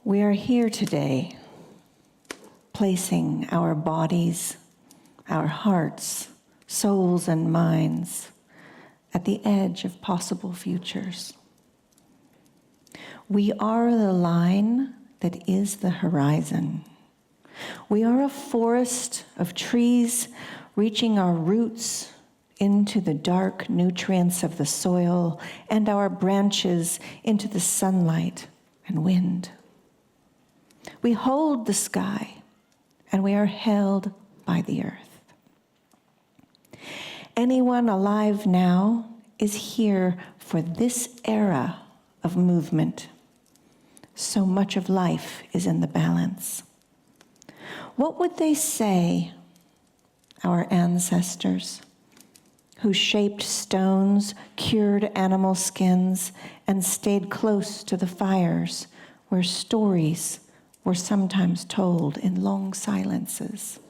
We are here today, placing our bodies, our hearts, souls, and minds at the edge of possible futures. We are the line that is the horizon. We are a forest of trees reaching our roots into the dark nutrients of the soil and our branches into the sunlight and wind. We hold the sky and we are held by the earth. Anyone alive now is here for this era of movement. So much of life is in the balance. What would they say, our ancestors, who shaped stones, cured animal skins, and stayed close to the fires where stories were sometimes told in long silences?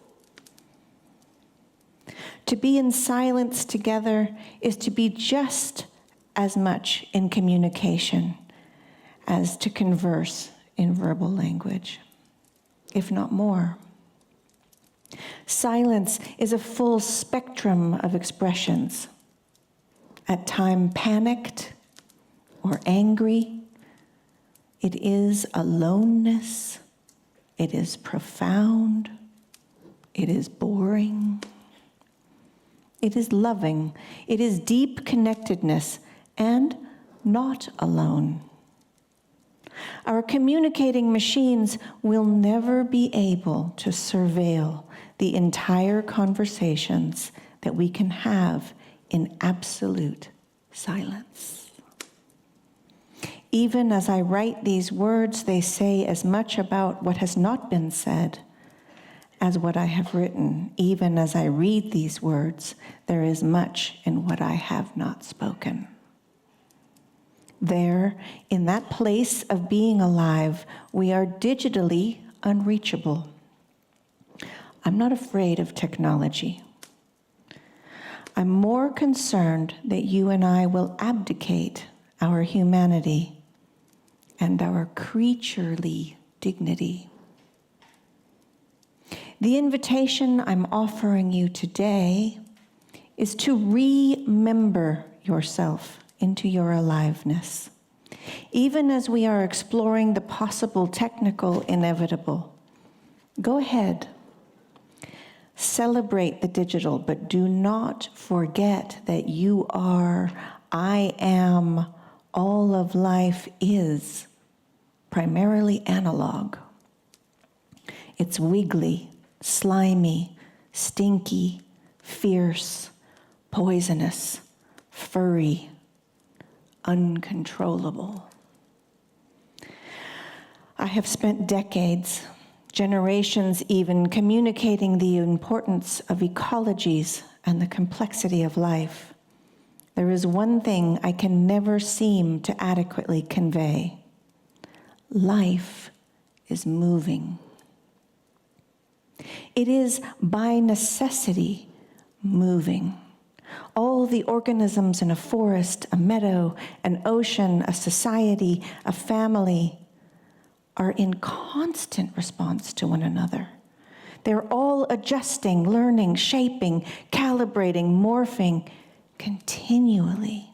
To be in silence together is to be just as much in communication as to converse in verbal language, if not more. Silence is a full spectrum of expressions, at times panicked or angry. It is aloneness, it is profound, it is boring, it is loving, it is deep connectedness, and not alone. Our communicating machines will never be able to surveil the entire conversations that we can have in absolute silence. Even as I write these words, they say as much about what has not been said as what I have written. Even as I read these words, there is much in what I have not spoken. There, in that place of being alive, we are digitally unreachable. I'm not afraid of technology. I'm more concerned that you and I will abdicate our humanity and our creaturely dignity. The invitation I'm offering you today is to remember yourself into your aliveness. Even as we are exploring the possible technical inevitable, go ahead. Celebrate the digital, but do not forget that you are, I am, all of life is primarily analog. It's wiggly, slimy, stinky, fierce, poisonous, furry, uncontrollable. I have spent decades, generations even, communicating the importance of ecologies and the complexity of life. There is one thing I can never seem to adequately convey. Life is moving. It is by necessity moving. All the organisms in a forest, a meadow, an ocean, a society, a family are in constant response to one another. They're all adjusting, learning, shaping, calibrating, morphing continually.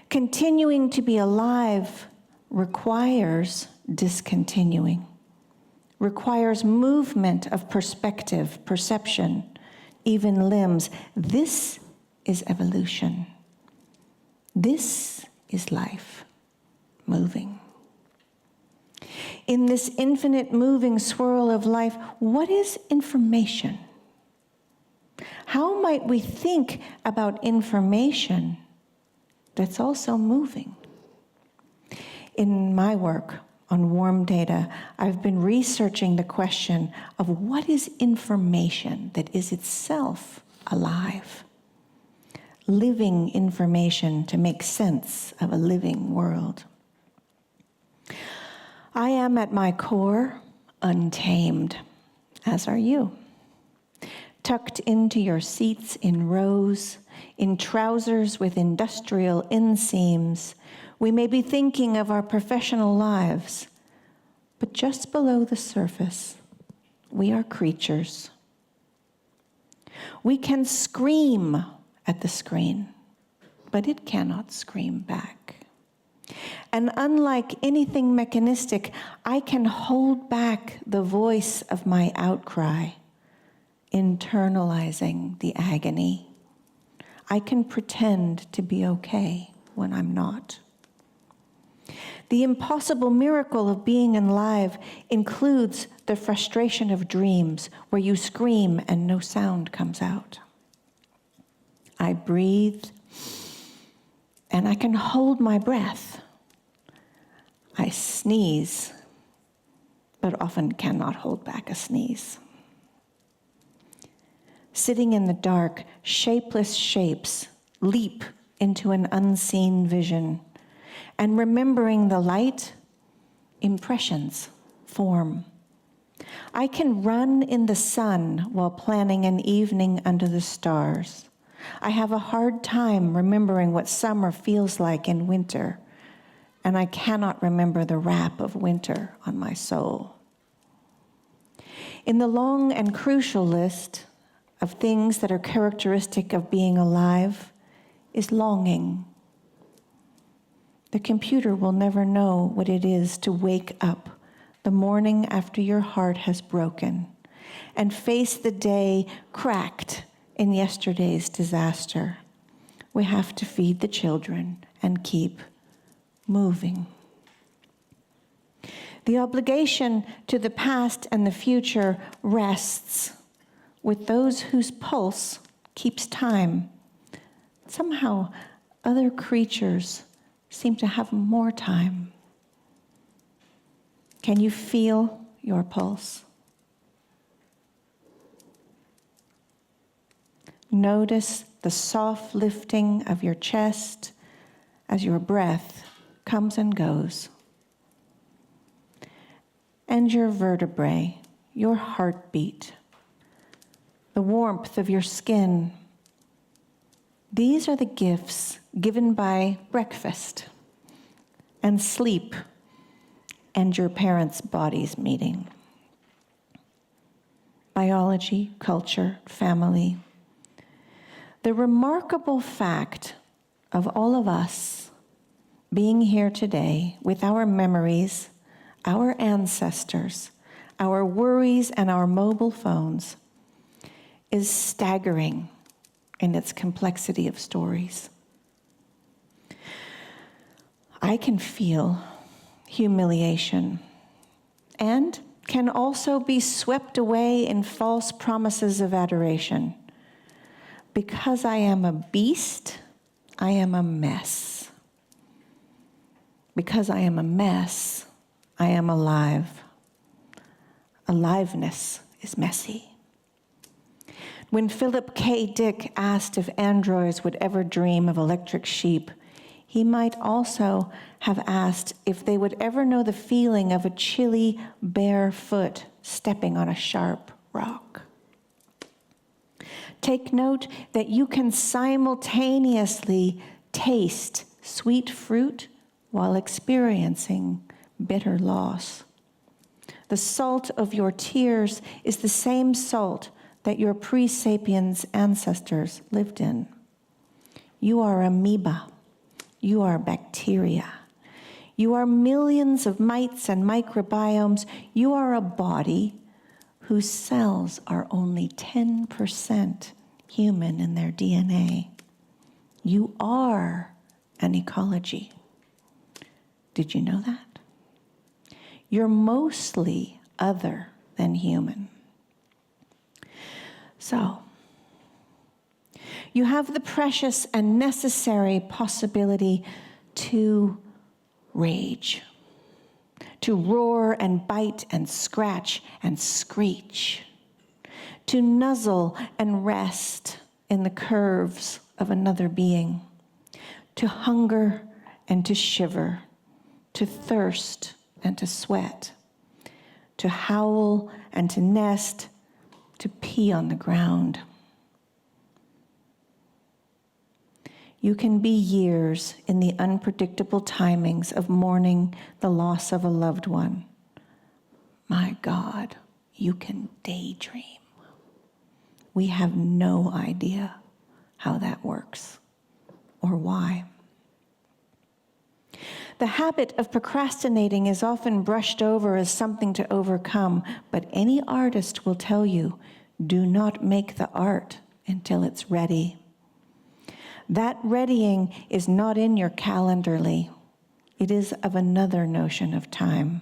Continuing to be alive requires discontinuing, requires movement of perspective, perception, even limbs. This is evolution. This is life, moving. In this infinite moving swirl of life, what is information? How might we think about information that's also moving? In my work on warm data, I've been researching the question of what is information that is itself alive? Living information to make sense of a living world. I am at my core untamed, as are you. Tucked into your seats in rows, in trousers with industrial inseams, we may be thinking of our professional lives, But just below the surface, we are creatures. We can scream at the screen, but it cannot scream back. And unlike anything mechanistic, I can hold back the voice of my outcry, internalizing the agony. I can pretend to be okay when I'm not. The impossible miracle of being alive includes the frustration of dreams where you scream and no sound comes out. I breathe and I can hold my breath. I sneeze, but often cannot hold back a sneeze. Sitting in the dark, shapeless shapes leap into an unseen vision, and remembering the light, impressions form. I can run in the sun while planning an evening under the stars. I have a hard time remembering what summer feels like in winter, and I cannot remember the wrap of winter on my soul. In the long and crucial list of things that are characteristic of being alive is longing. The computer will never know what it is to wake up the morning after your heart has broken and face the day cracked in yesterday's disaster. We have to feed the children and keep moving. The obligation to the past and the future rests with those whose pulse keeps time. Somehow, other creatures seem to have more time. Can you feel your pulse? Notice the soft lifting of your chest as your breath comes and goes. And your vertebrae, your heartbeat, the warmth of your skin. These are the gifts given by breakfast and sleep and your parents' bodies meeting. Biology, culture, family. The remarkable fact of all of us being here today with our memories, our ancestors, our worries, and our mobile phones is staggering in its complexity of stories. I can feel humiliation and can also be swept away in false promises of adoration. Because I am a beast, I am a mess. Because I am a mess, I am alive. Aliveness is messy. When Philip K. Dick asked if androids would ever dream of electric sheep, he might also have asked if they would ever know the feeling of a chilly bare foot stepping on a sharp rock. Take note that you can simultaneously taste sweet fruit while experiencing bitter loss. The salt of your tears is the same salt that your pre-sapiens ancestors lived in. You are amoeba. You are bacteria. You are millions of mites and microbiomes. You are a body whose cells are only 10% human in their DNA. You are an ecology. Did you know that? You're mostly other than human. So, you have the precious and necessary possibility to rage, to roar and bite and scratch and screech, to nuzzle and rest in the curves of another being, to hunger and to shiver, to thirst and to sweat, to howl and to nest, to pee on the ground. You can be years in the unpredictable timings of mourning the loss of a loved one, My God, you can daydream. We have no idea how that works or why. The habit of procrastinating is often brushed over as something to overcome, but any artist will tell you, do not make the art until it's ready. That readying is not in your Calendarly. It is of another notion of time.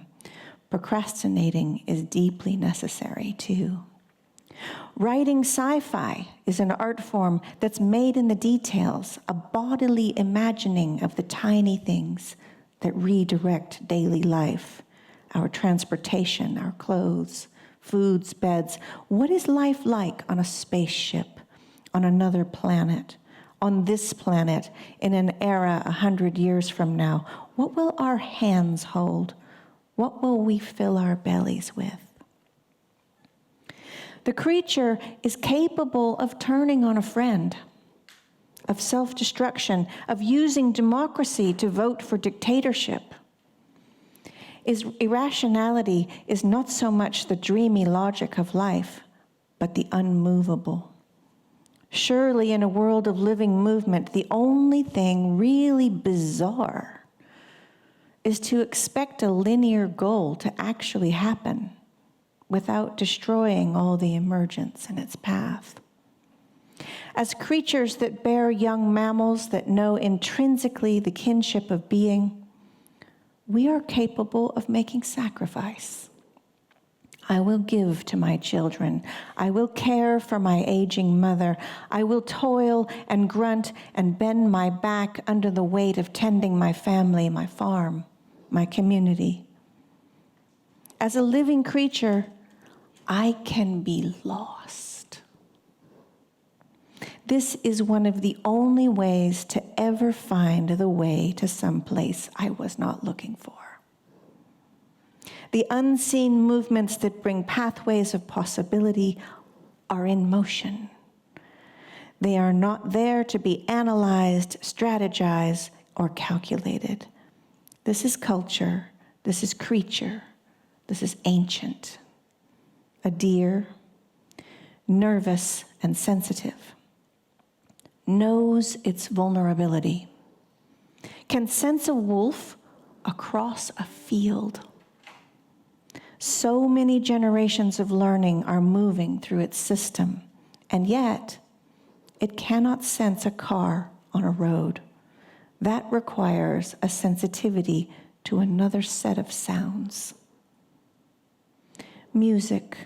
Procrastinating is deeply necessary too. Writing sci-fi is an art form that's made in the details, a bodily imagining of the tiny things that redirect daily life, our transportation, our clothes, foods, beds. What is life like on a spaceship, on another planet, on this planet, in an era 100 years from now? What will our hands hold? What will we fill our bellies with? The creature is capable of turning on a friend, of self-destruction, of using democracy to vote for dictatorship. Irrationality is not so much the dreamy logic of life, but the unmovable. Surely in a world of living movement, the only thing really bizarre is to expect a linear goal to actually happen without destroying all the emergence in its path. As creatures that bear young mammals that know intrinsically the kinship of being, we are capable of making sacrifice. I will give to my children. I will care for my aging mother. I will toil and grunt and bend my back under the weight of tending my family, my farm, my community. As a living creature, I can be lost. This is one of the only ways to ever find the way to some place I was not looking for. The unseen movements that bring pathways of possibility are in motion. They are not there to be analyzed, strategized, or calculated. This is culture. This is creature. This is ancient. A deer, nervous and sensitive, knows its vulnerability, can sense a wolf across a field. So many generations of learning are moving through its system, and yet it cannot sense a car on a road. That requires a sensitivity to another set of sounds. Music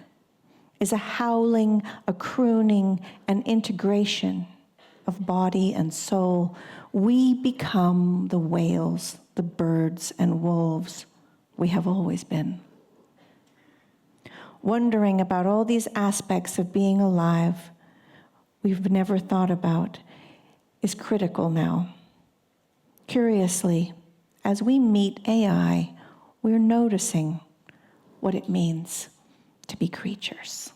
is a howling, a crooning, an integration of body and soul. We become the whales, the birds and wolves we have always been. Wondering about all these aspects of being alive we've never thought about is critical now. Curiously, as we meet AI, we're noticing what it means to be creatures.